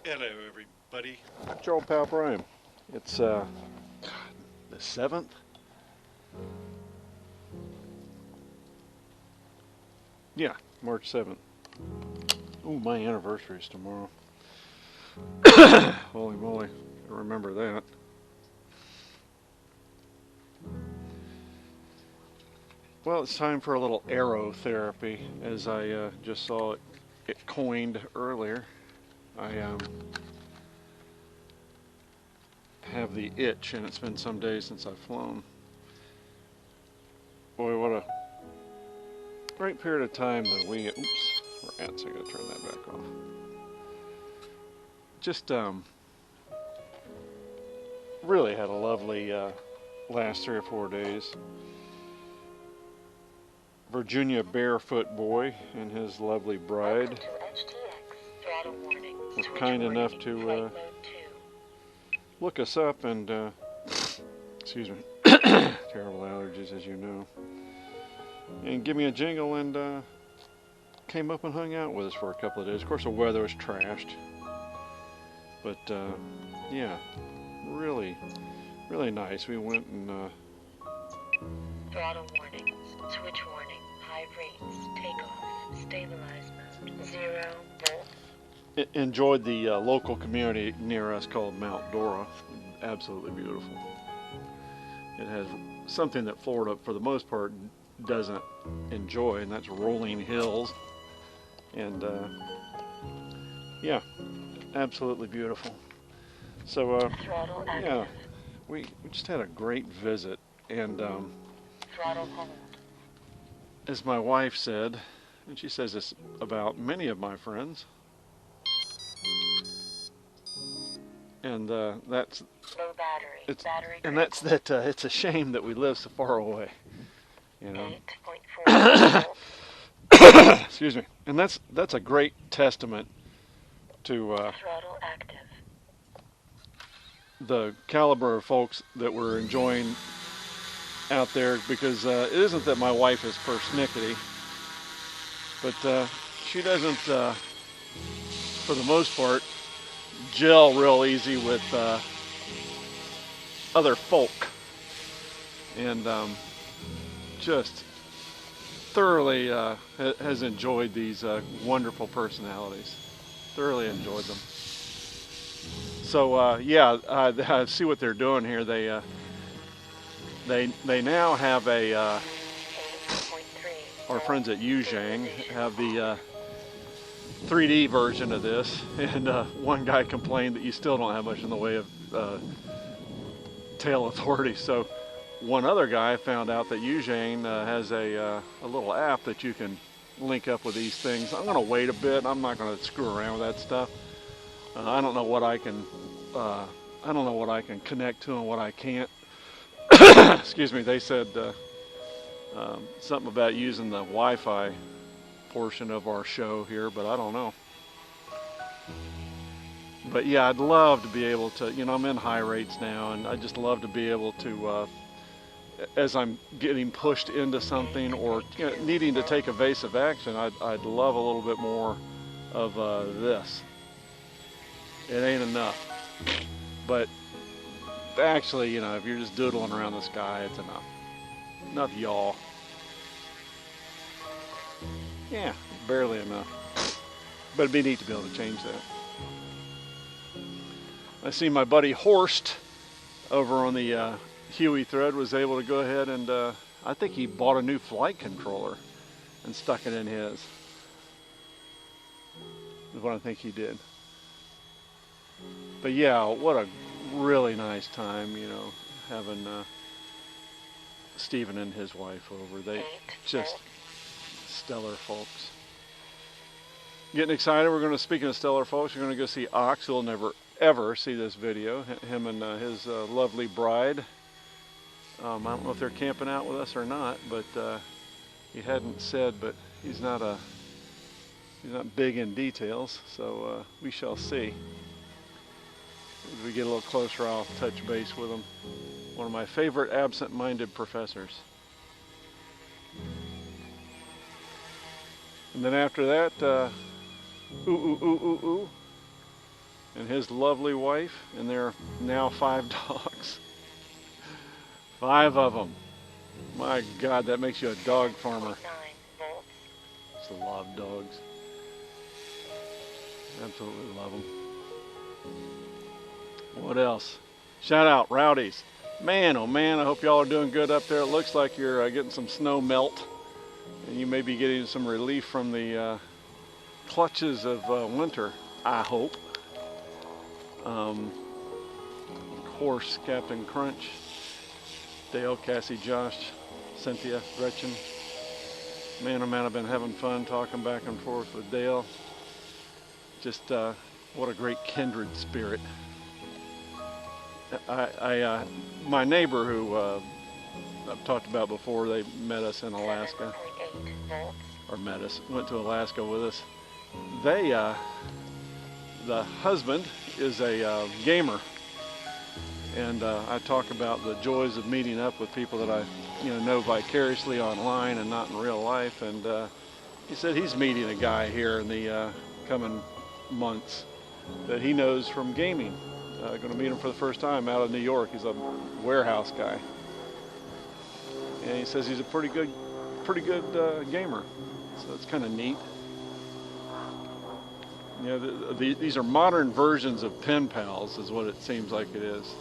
Hello, everybody. It's your old pal Brian. It's the 7th. Yeah, March 7th. Ooh, my anniversary is tomorrow. Holy moly, I remember that. Well, it's time for a little Aero therapy, as I just saw it coined earlier. I have the itch, and it's been some days since I've flown. Boy, what a great period of time that we. Oops, rats! I gotta turn that back off. Just really had a lovely last 3 or 4 days. Virginia Barefoot Boy and his lovely bride were kind enough to look us up and, excuse me, terrible allergies as you know, and give me a jingle and came up and hung out with us for a couple of days. Of course the weather was trashed, but yeah, really nice. We went and throttle warning, switch warning, high rates, takeoff, stabilize mode, 0 volts. Enjoyed the local community near us called Mount Dora. Absolutely beautiful. It has something that Florida, for the most part, doesn't enjoy, and that's rolling hills. And yeah, absolutely beautiful. So yeah, we just had a great visit, and Throttle hold. as my wife said, and she says this about many of my friends, and that's Low battery. it's Battery and that's that it's a shame that we live so far away, you know. 8.4 volts. Excuse me. And that's a great testament to Throttle active. the caliber of folks that we're enjoying out there, because it isn't that my wife is persnickety, but she doesn't, for the most part, gel real easy with other folk, and just thoroughly has enjoyed these wonderful personalities. Thoroughly enjoyed them. So yeah, I see what they're doing here. They now have a 8.3. our friends at Yuzhang have the 3D version of this, and one guy complained that you still don't have much in the way of tail authority. So one other guy found out that Yuzhang has a little app that you can link up with these things. I'm going to wait a bit. I'm not going to screw around with that stuff. I don't know what I can. I don't know what I can connect to and what I can't. Excuse me. They said something about using the Wi-Fi portion of our show here, but I don't know. But yeah, I'd love to be able to. You know, I'm in high rates now, and I just love to be able to. As I'm getting pushed into something or needing to take evasive action, I'd love a little bit more of this. It ain't enough, but actually, you know, if you're just doodling around the sky, it's enough. Enough, y'all. Yeah, barely enough. But it'd be neat to be able to change that. I see my buddy Horst over on the Huey thread was able to go ahead and I think he bought a new flight controller and stuck it in his. Is what I think he did. But yeah, what a really nice time, you know, having Stephen and his wife over. They just stellar folks. Getting excited. We're going to, speaking of stellar folks, we're going to go see Ox, who'll never ever see this video. Him and his lovely bride. I don't know if they're camping out with us or not, but he hadn't said, but he's not big in details, so we shall see. As we get a little closer, I'll touch base with him. One of my favorite absent-minded professors. And then after that, and his lovely wife, and there are now 5 dogs. 5 of them. My God, that makes you a dog farmer. 9 volts. Just love dogs. Absolutely love them. What else? Shout out, Rowdies. Man, oh man, I hope y'all are doing good up there. It looks like you're getting some snow melt, and you may be getting some relief from the clutches of winter, I hope. Of course, Captain Crunch, Dale, Cassie, Josh, Cynthia, Gretchen. Man, oh man, I've been having fun talking back and forth with Dale. Just what a great kindred spirit. My neighbor who I've talked about before, they met us in Alaska, 7.8 volts. or went to Alaska with us. They, the husband is a gamer, and I talk about the joys of meeting up with people that I, know vicariously online and not in real life. And he said he's meeting a guy here in the coming months that he knows from gaming. Going to meet him for the first time out of New York. He's a warehouse guy, and he says he's a pretty good gamer. So it's kind of neat. These are modern versions of pen pals, is what it seems like it is.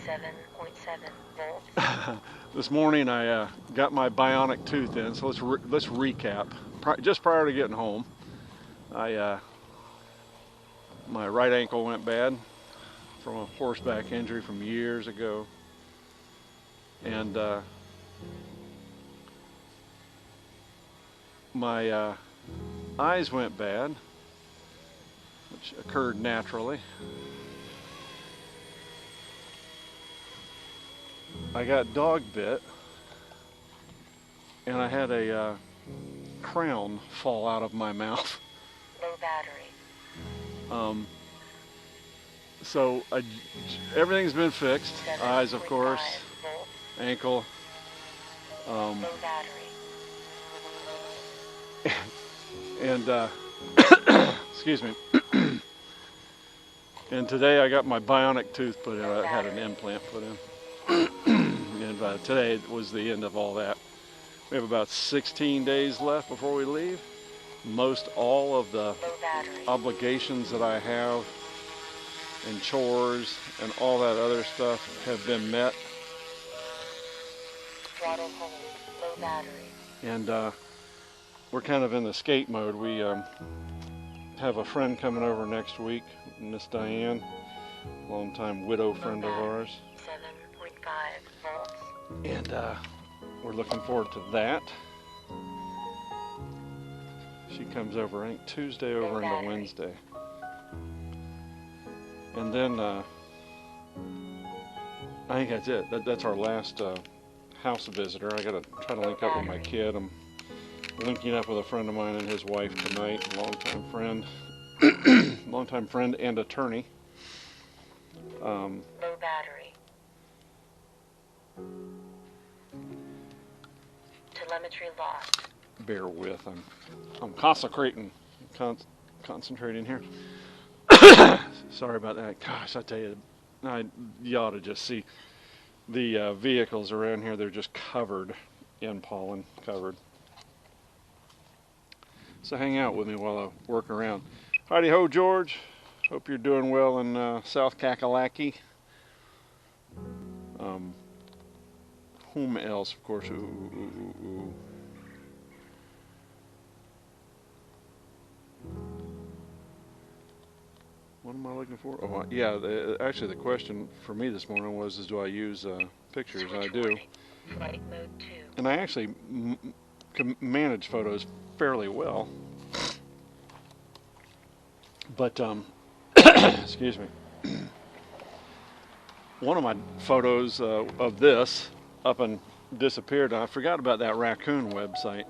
$7.7 This morning I got my bionic tooth in, so let's recap. Just prior to getting home, my right ankle went bad from a horseback injury from years ago, and my eyes went bad, which occurred naturally. I got dog bit, and I had a crown fall out of my mouth. Low battery. So everything's been fixed. Eyes, of course, 7.5 volts. ankle. Low battery. And excuse me. And today I got my bionic tooth put in. I had an implant put in. And today was the end of all that. We have about 16 days left before we leave. Most all of the obligations that I have and chores and all that other stuff have been met. Throttle hold. Low battery. And we're kind of in the skate mode. We have a friend coming over next week, Miss Diane, longtime widow friend of ours. 7.5 volts. And we're looking forward to that. She comes over, I think, Tuesday over into Wednesday. And then I think that's it. That's our last house visitor. I gotta try to link up with my kid. I'm linking up with a friend of mine and his wife tonight, longtime friend and attorney. Low battery. Telemetry lost. Bear with. I'm concentrating here. Sorry about that. Gosh, I tell you, you ought to just see the vehicles around here. They're just covered in pollen, covered. So hang out with me while I work around. Howdy ho, George. Hope you're doing well in South Kakalaki. Whom else, of course? What am I looking for? Oh, yeah. Actually, the question for me this morning was, do I use pictures? I do. Flight mode 2. And I actually can manage photos fairly well. But, excuse me. One of my photos of this up and disappeared. I forgot about that raccoon website.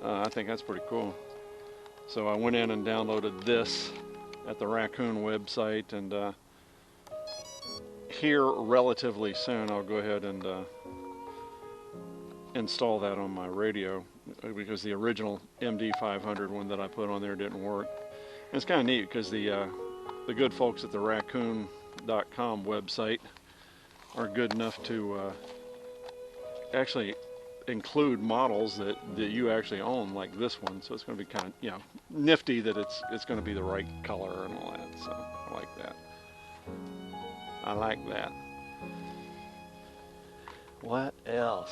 I think that's pretty cool. So I went in and downloaded this at the raccoon website, and here relatively soon I'll go ahead and install that on my radio because the original MD500 one that I put on there didn't work. And it's kind of neat because the good folks at the raccoon.com website are good enough to actually include models that you actually own, like this one. So it's going to be kind of, you know, nifty that it's going to be the right color and all that. So I like that. I like that. What else?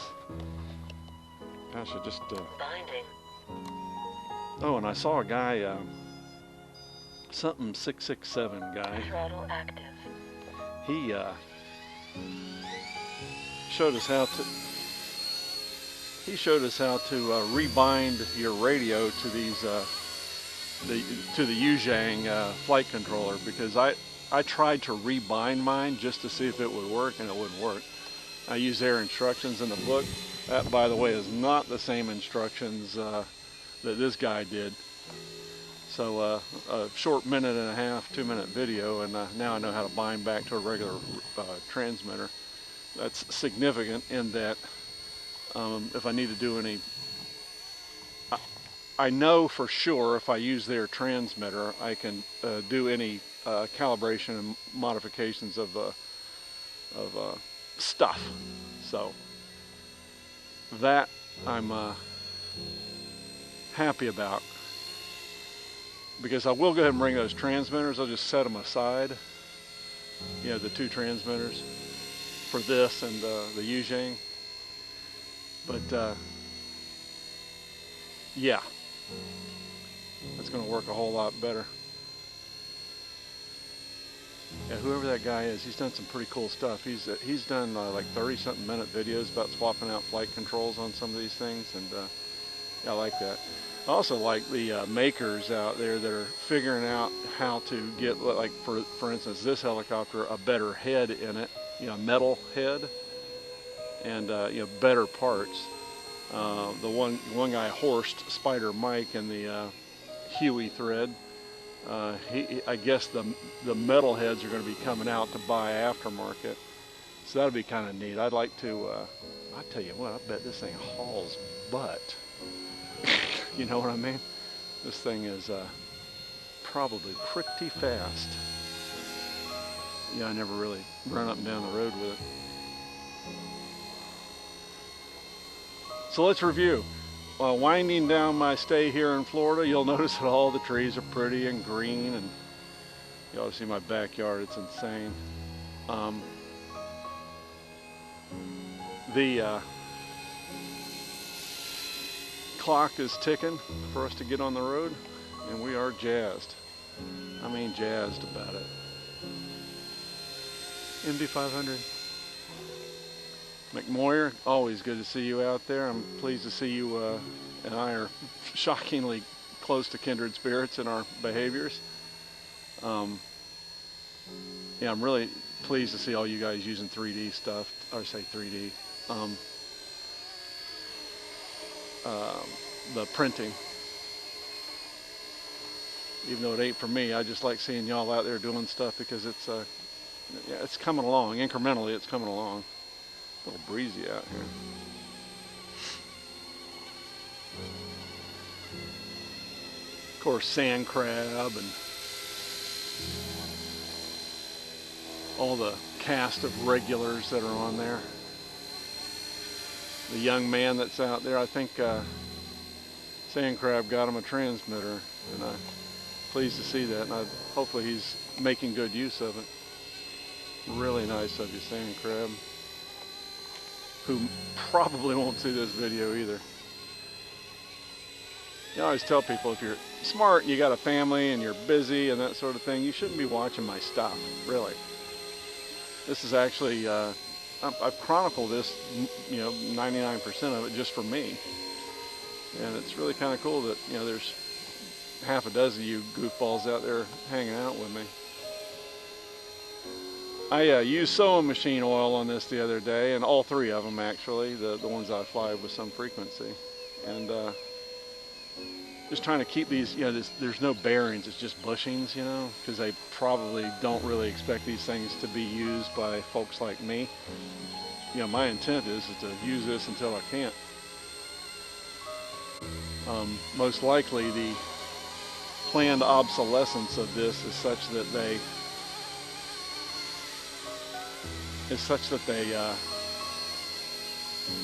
Gosh, I just Binding. oh, and I saw a guy, something 667 guy. Throttle active. He showed us how to. He showed us how to rebind your radio to these to the Yuzhang flight controller, because I tried to rebind mine just to see if it would work, and it wouldn't work. I used their instructions in the book. That, by the way, is not the same instructions that this guy did. So a short 1.5, 2-minute video, and now I know how to bind back to a regular transmitter. That's significant in that if I need to do any, I know for sure if I use their transmitter, I can do any calibration and modifications of stuff. So that I'm happy about, because I will go ahead and bring those transmitters. I'll just set them aside, you know, the 2 transmitters for this and the Yuzhang. But yeah, that's going to work a whole lot better. Yeah, whoever that guy is, he's done some pretty cool stuff. He's done like 30-something minute videos about swapping out flight controls on some of these things, and yeah, I like that. I also like the makers out there that are figuring out how to get, like for instance, this helicopter, a better head in it, you know, metal head, and you know, better parts. The one guy, Horst Spider Mike, in the Huey thread, I guess the metal heads are going to be coming out to buy aftermarket, so that'll be kind of neat. I'd like to. I tell you what, I bet this thing hauls butt. You know what I mean? This thing is probably pretty fast. Yeah, I never really run up and down the road with it. So let's review. Winding down my stay here in Florida, you'll notice that all the trees are pretty and green, and you ought to see my backyard. It's insane. The clock is ticking for us to get on the road, and we are jazzed. I mean, jazzed about it. MD500. McMoyer, always good to see you out there. I'm pleased to see you and I are shockingly close to kindred spirits in our behaviors. Yeah, I'm really pleased to see all you guys using 3D stuff, or say 3D. The printing. Even though it ain't for me, I just like seeing y'all out there doing stuff, because it's yeah, it's coming along incrementally. It's coming along. A little breezy out here. Of course, sand crab and all the cast of regulars that are on there. The young man that's out there, I think sand crab got him a transmitter, and I'm pleased to see that, and hopefully he's making good use of it. Really nice of you, sand crab, who probably won't see this video either. You know, I always tell people, if you're smart and you got a family and you're busy and that sort of thing, you shouldn't be watching my stuff, really. This is actually, I've chronicled this, you know, 99% of it just for me. And it's really kind of cool that, you know, there's half a dozen of you goofballs out there hanging out with me. I used sewing machine oil on this the other day, and all 3 of them actually, the ones I fly with some frequency. And just trying to keep these, you know, there's no bearings, it's just bushings, you know, because they probably don't really expect these things to be used by folks like me. you know, my intent is to use this until I can't. Most likely the planned obsolescence of this is such that they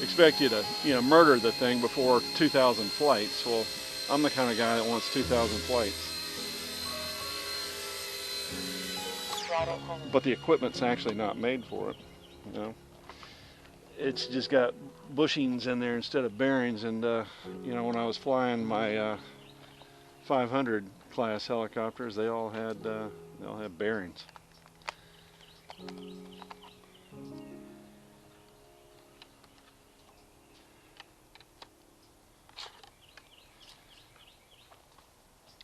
expect you to, you know, murder the thing before 2,000 flights. Well, I'm the kind of guy that wants 2,000 flights. But the equipment's actually not made for it, you know. It's just got bushings in there instead of bearings, and you know, when I was flying my 500 class helicopters, they all had bearings.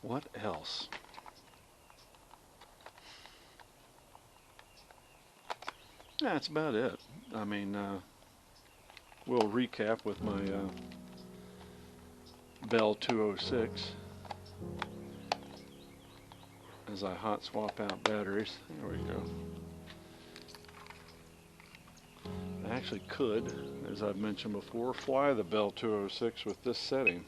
What else? That's about it. I mean, we'll recap with my Bell 206 as I hot swap out batteries. There we go. I actually could, as I've mentioned before, fly the Bell 206 with this setting.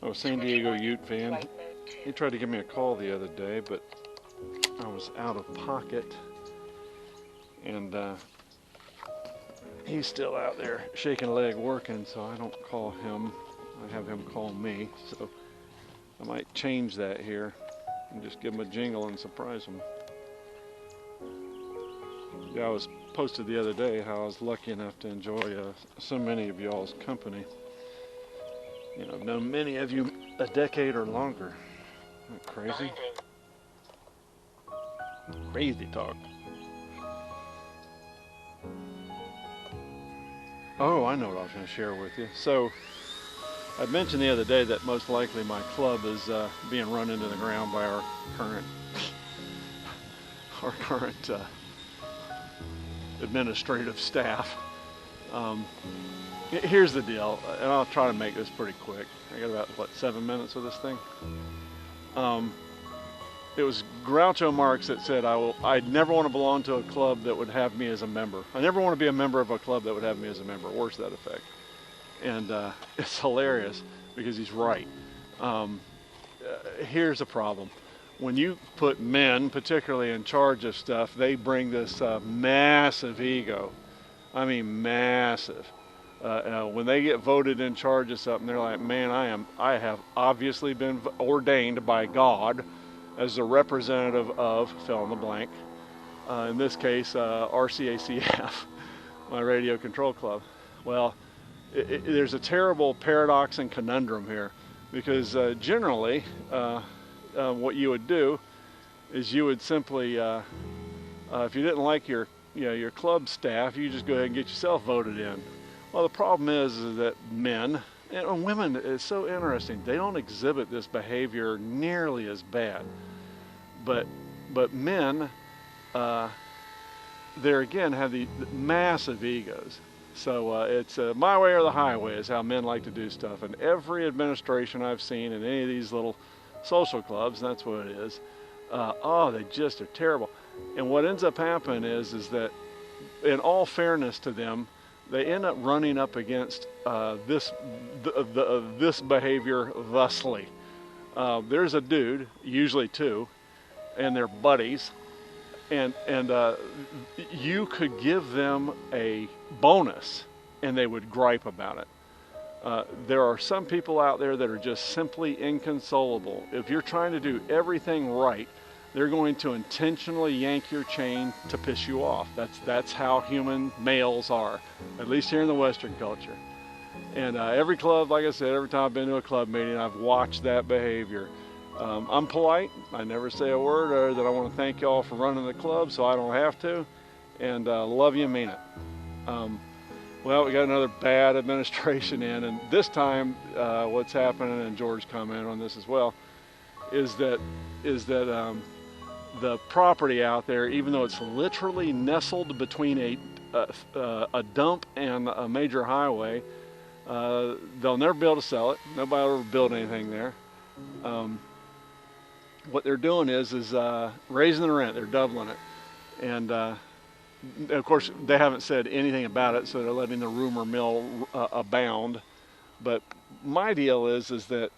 Oh, San Diego Ute fan. He tried to give me a call the other day, but I was out of pocket, and he's still out there shaking a leg working, so I don't call him. I have him call me, so I might change that here and just give him a jingle and surprise him. Yeah, I was posted the other day how I was lucky enough to enjoy so many of y'all's company. You know, I've known many of you a decade or longer. Isn't that crazy? Crazy talk. Oh, I know what I was going to share with you. So, I mentioned the other day that most likely my club is being run into the ground by our current administrative staff. Here's the deal, and I'll try to make this pretty quick. I got about, what, 7 minutes of this thing? It was Groucho Marx that said, I'd never want to belong to a club that would have me as a member. I never want to be a member of a club that would have me as a member, words to that effect. And it's hilarious because he's right. Here's the problem. When you put men, particularly in charge of stuff, they bring this massive ego. I mean, massive. When they get voted in charge of something, they're like, man, I have obviously been ordained by God as the representative of, fill in the blank, in this case, RCACF, my radio control club. Well, there's a terrible paradox and conundrum here, because generally, what you would do is you would simply, if you didn't like your club staff, you just go ahead and get yourself voted in. Well, the problem is that men and women, it's so interesting. They don't exhibit this behavior nearly as bad, but men, there again have the massive egos. So it's my way or the highway is how men like to do stuff. And every administration I've seen in any of these little social clubs, that's what it is. Oh, they just are terrible. And what ends up happening is that, in all fairness to them, they end up running up against this behavior thusly. There's a dude, usually two, and they're buddies, and you could give them a bonus and they would gripe about it. There are some people out there that are just simply inconsolable. If you're trying to do everything right, they're going to intentionally yank your chain to piss you off. That's how human males are, at least here in the Western culture. And every club, like I said, every time I've been to a club meeting, I've watched that behavior. I'm polite. I never say a word other than I want to thank y'all for running the club so I don't have to. And love you, mean it. Well, we got another bad administration in, and this time what's happening, and George commented on this as well, is that the property out there, even though it's literally nestled between a dump and a major highway, they'll never be able to sell it. Nobody will ever build anything there. What they're doing is raising the rent. They're doubling it, and of course they haven't said anything about it, so they're letting the rumor mill abound. But my deal is that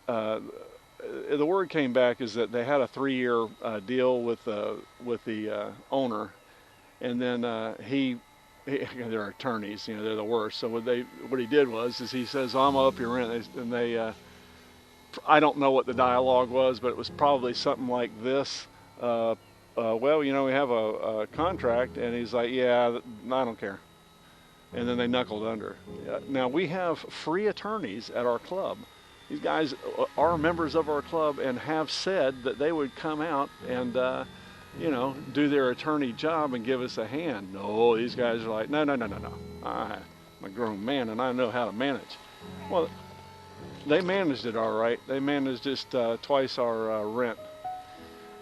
the word came back is that they had a 3-year deal with the owner, and then they're attorneys, you know, they're the worst. So what he did was he says, I'm gonna up your rent, and they I don't know what the dialogue was, but it was probably something like this. Well, you know, we have a contract, and he's like, yeah, I don't care. And then they knuckled under. Now, we have free attorneys at our club. These guys are members of our club and have said that they would come out and, you know, do their attorney job and give us a hand. No, these guys are like, no. I'm a grown man, and I know how to manage. Well, they managed it all right. They managed just twice our rent.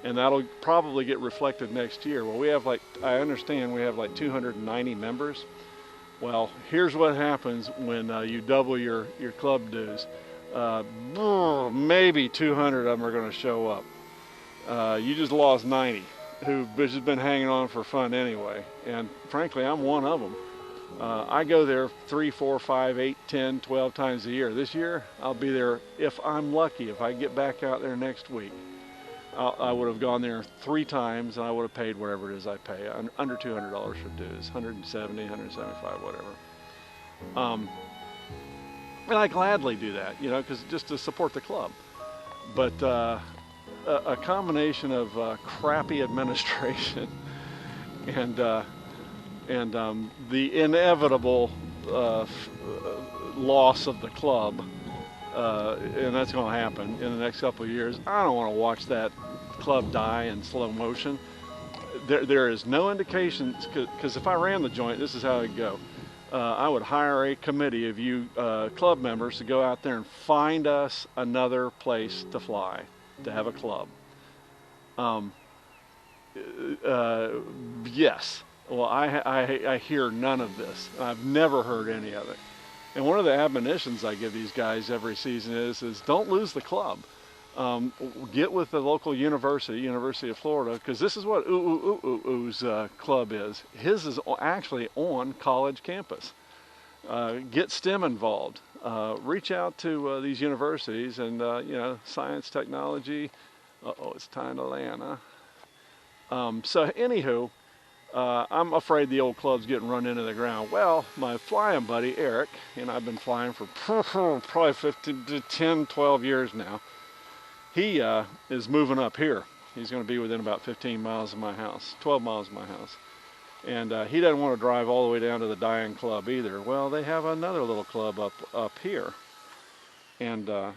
And that'll probably get reflected next year. Well, we have I understand we have 290 members. Well, here's what happens when you double your club dues. Maybe 200 of them are going to show up. You just lost 90 who've just been hanging on for fun anyway. And frankly, I'm one of them. I go there 3, 4, 5, 8, 10, 12 times a year. This year, I'll be there if I'm lucky. If I get back out there next week, I would have gone there 3 times, and I would have paid whatever it is I pay, under $200 for dues, 170, 175, whatever. And I gladly do that, you know, because just to support the club. But a combination of crappy administration and the inevitable loss of the club, and that's going to happen in the next couple of years. I don't want to watch that club die in slow motion. There is no indication, because if I ran the joint, this is how it'd go. I would hire a committee of you club members to go out there and find us another place to fly, to have a club. Yes. Well, I hear none of this. I've never heard any of it. And one of the admonitions I give these guys every season is don't lose the club. Get with the local university, University of Florida, because this is what Oo's club is. His is actually on college campus. Get STEM involved. Reach out to these universities and, you know, science, technology. It's time to land, huh? So anywho, I'm afraid the old club's getting run into the ground. Well, my flying buddy, Eric, and I've been flying for probably 15 to 10, 12 years now. He is moving up here. He's going to be within about 15 miles of my house, 12 miles of my house. And he doesn't want to drive all the way down to the dying club either. Well, they have another little club up here. And throttle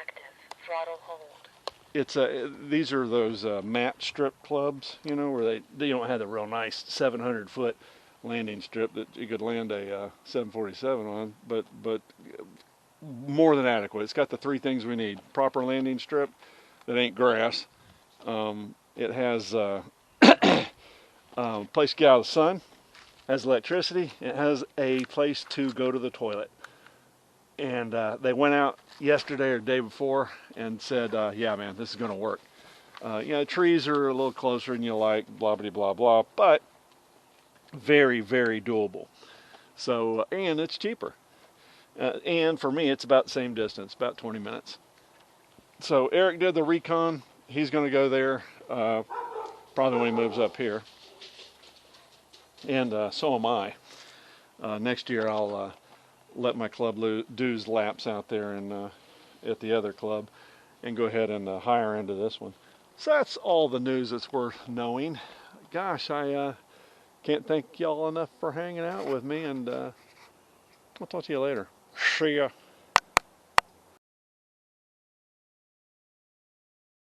active, throttle hold. It's these are those mat strip clubs, you know, where they don't have the real nice 700-foot landing strip that you could land a 747 on, but more than adequate. It's got the 3 things we need: proper landing strip that ain't grass. It has place to get out of the sun, has electricity, it has a place to go to the toilet. And they went out yesterday or the day before and said, yeah, man, this is going to work. You know, trees are a little closer than you like, blah, blah, blah, blah, but very, very doable. So, and it's cheaper. And for me, it's about the same distance, about 20 minutes. So Eric did the recon. He's going to go there probably when he moves up here. And so am I. Next year, I'll let my club dues lapse out there and at the other club and go ahead and hire into this one. So that's all the news that's worth knowing. Gosh, I can't thank y'all enough for hanging out with me, and I'll talk to you later. See ya.